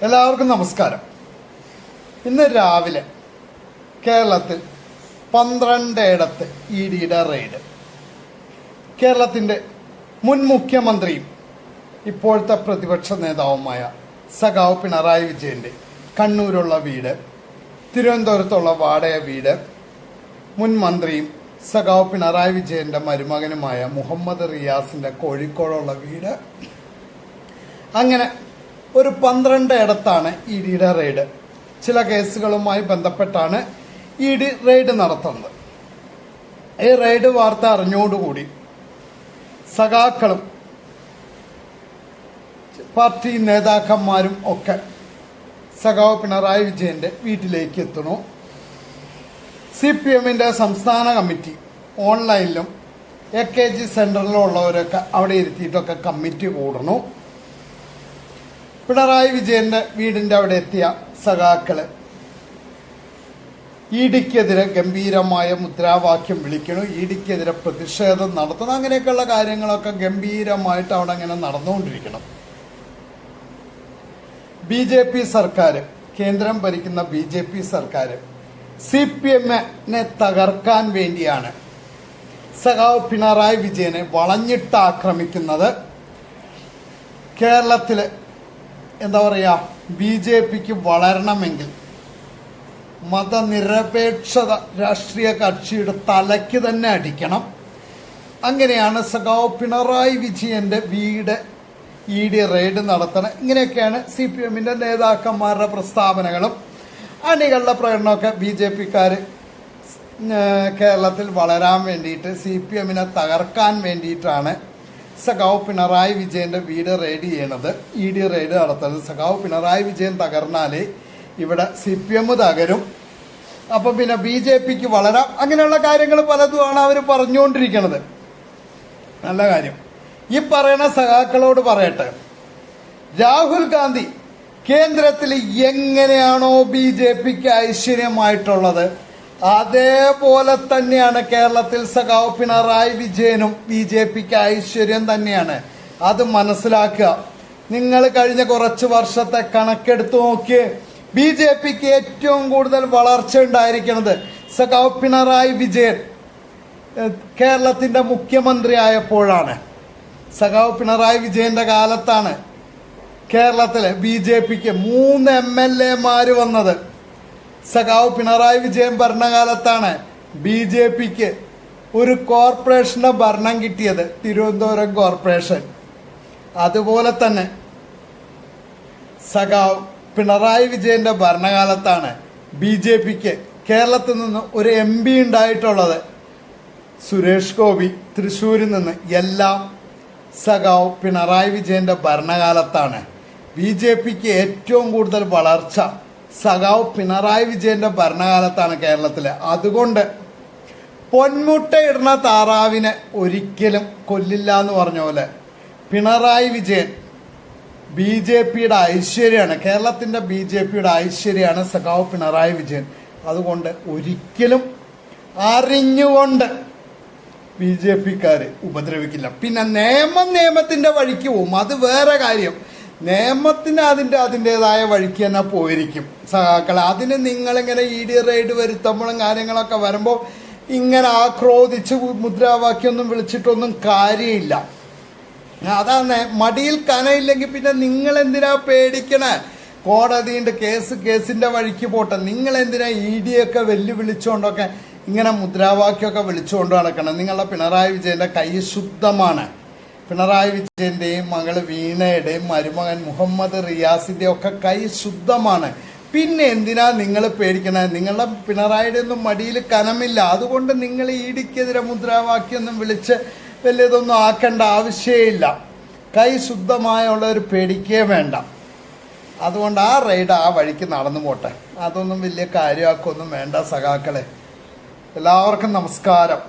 എല്ലാവർക്കും നമസ്കാരം. ഇന്ന് രാവിലെ കേരളത്തിൽ 12 ഇടത്ത് ഇഡിയുടെ റെയ്ഡ്. കേരളത്തിൻ്റെ മുൻ മുഖ്യമന്ത്രിയും ഇപ്പോഴത്തെ പ്രതിപക്ഷ നേതാവുമായ സഖാവ് പിണറായി വിജയൻ്റെ കണ്ണൂരുള്ള വീട്, തിരുവനന്തപുരത്തുള്ള വാടക വീട്, മുൻ മന്ത്രിയും സഖാവ് പിണറായി വിജയൻ്റെ മരുമകനുമായ മുഹമ്മദ് റിയാസിൻ്റെ കോഴിക്കോടുള്ള വീട്, അങ്ങനെ ഒരു 12 ഇടത്താണ് ഇഡിയുടെ റെയ്ഡ്. ചില കേസുകളുമായി ബന്ധപ്പെട്ടാണ് ഇഡി റെയ്ഡ് നടത്തുന്നത്. ഈ റെയ്ഡ് വാർത്ത അറിഞ്ഞോടുകൂടി സഖാക്കളും പാർട്ടി നേതാക്കന്മാരും ഒക്കെ സഖാവ് പിണറായി വിജയന്റെ വീട്ടിലേക്ക് എത്തുന്നു. CPM-ന്റെ സംസ്ഥാന കമ്മിറ്റി ഓൺലൈനിലും AKG സെന്ററിലും ഉള്ളവരൊക്കെ അവിടെ ഇരുത്തിയിട്ടൊക്കെ കമ്മിറ്റി കൂടുന്നു. പിണറായി വിജയന്റെ വീടിന്റെ അവിടെ എത്തിയ സഖാക്കള് ഇഡിക്കെതിരെ ഗംഭീരമായ മുദ്രാവാക്യം വിളിക്കണം, ഇഡിക്കെതിരെ പ്രതിഷേധം നടത്തണം, അങ്ങനെയൊക്കെയുള്ള കാര്യങ്ങളൊക്കെ ഗംഭീരമായിട്ട് അവിടെ അങ്ങനെ നടന്നുകൊണ്ടിരിക്കണം. BJP സർക്കാർ, കേന്ദ്രം ഭരിക്കുന്ന BJP സർക്കാർ CPM-നെ തകർക്കാൻ വേണ്ടിയാണ് സഖാവ് പിണറായി വിജയനെ വളഞ്ഞിട്ട് ആക്രമിക്കുന്നത്. കേരളത്തില് എന്താ പറയുക, BJPക്ക് വളരണമെങ്കിൽ മതനിരപേക്ഷത രാഷ്ട്രീയ കക്ഷിയുടെ തലയ്ക്ക് തന്നെ അടിക്കണം. അങ്ങനെയാണ് സഖാവ് പിണറായി വിജയന്റെ വീട് ഇഡി റെയ്ഡ് നടത്തണം. ഇങ്ങനെയൊക്കെയാണ് CPM-ന്റെ നേതാക്കന്മാരുടെ പ്രസ്താവനകളും അണികളുടെ പ്രകടനമൊക്കെ. BJPക്കാർ കേരളത്തിൽ വളരാൻ വേണ്ടിയിട്ട്, CPM-നെ തകർക്കാൻ വേണ്ടിയിട്ടാണ് സഖാവ് പിണറായി വിജയന്റെ വീട് റെയ്ഡ് ചെയ്യണത്, ഇഡി റെയ്ഡ് നടത്തുന്നത്. സഖാവ് പിണറായി വിജയൻ തകർന്നാലേ ഇവിടെ CPM തകരും, അപ്പം പിന്നെ BJPക്ക് വളരാം. അങ്ങനെയുള്ള കാര്യങ്ങൾ പലതുമാണ് അവർ പറഞ്ഞുകൊണ്ടിരിക്കുന്നത്. നല്ല കാര്യം. ഈ പറയുന്ന സഖാക്കളോട് പറയട്ടെ, രാഹുൽ ഗാന്ധി കേന്ദ്രത്തിൽ എങ്ങനെയാണോ BJPക്ക് ഐശ്വര്യമായിട്ടുള്ളത്, അതേപോലെ തന്നെയാണ് കേരളത്തിൽ സഖാവ് പിണറായി വിജയനും BJPക്ക് ഐശ്വര്യം തന്നെയാണ്. അത് മനസ്സിലാക്കുക. നിങ്ങൾ കഴിഞ്ഞ കുറച്ച് വർഷത്തെ കണക്കെടുത്ത് നോക്കിയേ, BJPക്ക് ഏറ്റവും കൂടുതൽ വളർച്ച ഉണ്ടായിരിക്കുന്നത് സഖാവ് പിണറായി വിജയൻ കേരളത്തിന്റെ മുഖ്യമന്ത്രി ആയപ്പോഴാണ്. സഖാവ് പിണറായി വിജയന്റെ കാലത്താണ് കേരളത്തിലെ BJPക്ക് 3 MLA-മാര് വന്നത്. സഖാവ് പിണറായി വിജയൻ ഭരണകാലത്താണ് BJPക്ക് ഒരു കോർപ്പറേഷന്റെ ഭരണം കിട്ടിയത്, തിരുവനന്തപുരം കോർപ്പറേഷൻ. അതുപോലെ തന്നെ സഖാവ് പിണറായി വിജയന്റെ ഭരണകാലത്താണ് BJPക്ക് കേരളത്തിൽ നിന്ന് ഒരു MP ഉണ്ടായിട്ടുള്ളത്, സുരേഷ് ഗോപി തൃശ്ശൂരിൽ നിന്ന്. എല്ലാം സഖാവ് പിണറായി വിജയന്റെ ഭരണകാലത്താണ്. BJPക്ക് ഏറ്റവും കൂടുതൽ വളർച്ച സഖാവ് പിണറായി വിജയന്റെ ഭരണകാലത്താണ് കേരളത്തില്. അതുകൊണ്ട് പൊന്മുട്ടയിടുന്ന താറാവിനെ ഒരിക്കലും കൊല്ലില്ല എന്ന് പറഞ്ഞ പോലെ പിണറായി വിജയൻ BJPയുടെ ഐശ്വര്യമാണ്, കേരളത്തിന്റെ BJPയുടെ ഐശ്വര്യമാണ് സഖാവ് പിണറായി വിജയൻ. അതുകൊണ്ട് ഒരിക്കലും അറിഞ്ഞുകൊണ്ട് BJPക്കാര് ഉപദ്രവിക്കില്ല. പിന്നെ നിയമത്തിന്റെ വഴിക്ക് പോകും, അത് വേറെ കാര്യം. നിയമത്തിന് അതിൻ്റെതായ വഴിക്ക് തന്നെ പോയിരിക്കും സഖാക്കളെ. അതിന് നിങ്ങളിങ്ങനെ ഇഡി റെയ്ഡ് വരുത്തുമ്പോഴും കാര്യങ്ങളൊക്കെ വരുമ്പോൾ ഇങ്ങനെ ആക്രോധിച്ച് മുദ്രാവാക്യമൊന്നും വിളിച്ചിട്ടൊന്നും കാര്യമില്ല. അതാണ്, മടിയിൽ കനയില്ലെങ്കിൽ പിന്നെ നിങ്ങൾ എന്തിനാ പേടിക്കണേ? കോടതിയുണ്ട്, കേസിന്റെ വഴിക്ക് പോട്ടെ. നിങ്ങൾ എന്തിനാ ഇഡിയൊക്കെ വെല്ലുവിളിച്ചുകൊണ്ടൊക്കെ ഇങ്ങനെ മുദ്രാവാക്യമൊക്കെ വിളിച്ചുകൊണ്ട് നടക്കണം? നിങ്ങളുടെ പിണറായി വിജയന്റെ കൈ ശുദ്ധമാണ്. പിണറായി വിജയന്റെയും മകള് വീണയുടെയും മരുമകൻ മുഹമ്മദ് റിയാസിന്റെയും ഒക്കെ കൈ ശുദ്ധമാണ്. പിന്നെ എന്തിനാ നിങ്ങൾ പേടിക്കണേ? നിങ്ങളുടെ പിണറായിയുടെ ഒന്നും മടിയിൽ കനമില്ല. അതുകൊണ്ട് നിങ്ങൾ ഇഡിക്കെതിരെ മുദ്രാവാക്യമൊന്നും വിളിച്ച് വലിയതൊന്നും ആക്കേണ്ട ആവശ്യമില്ല. കൈ ശുദ്ധമായുള്ളവർ പേടിക്കേ വേണ്ട. അതുകൊണ്ട് ആ റെയ്ഡ് ആ വഴിക്ക് നടന്നു പോട്ടെ. അതൊന്നും വലിയ കാര്യമാക്കൊന്നും വേണ്ട സഖാക്കളെ. എല്ലാവർക്കും നമസ്കാരം.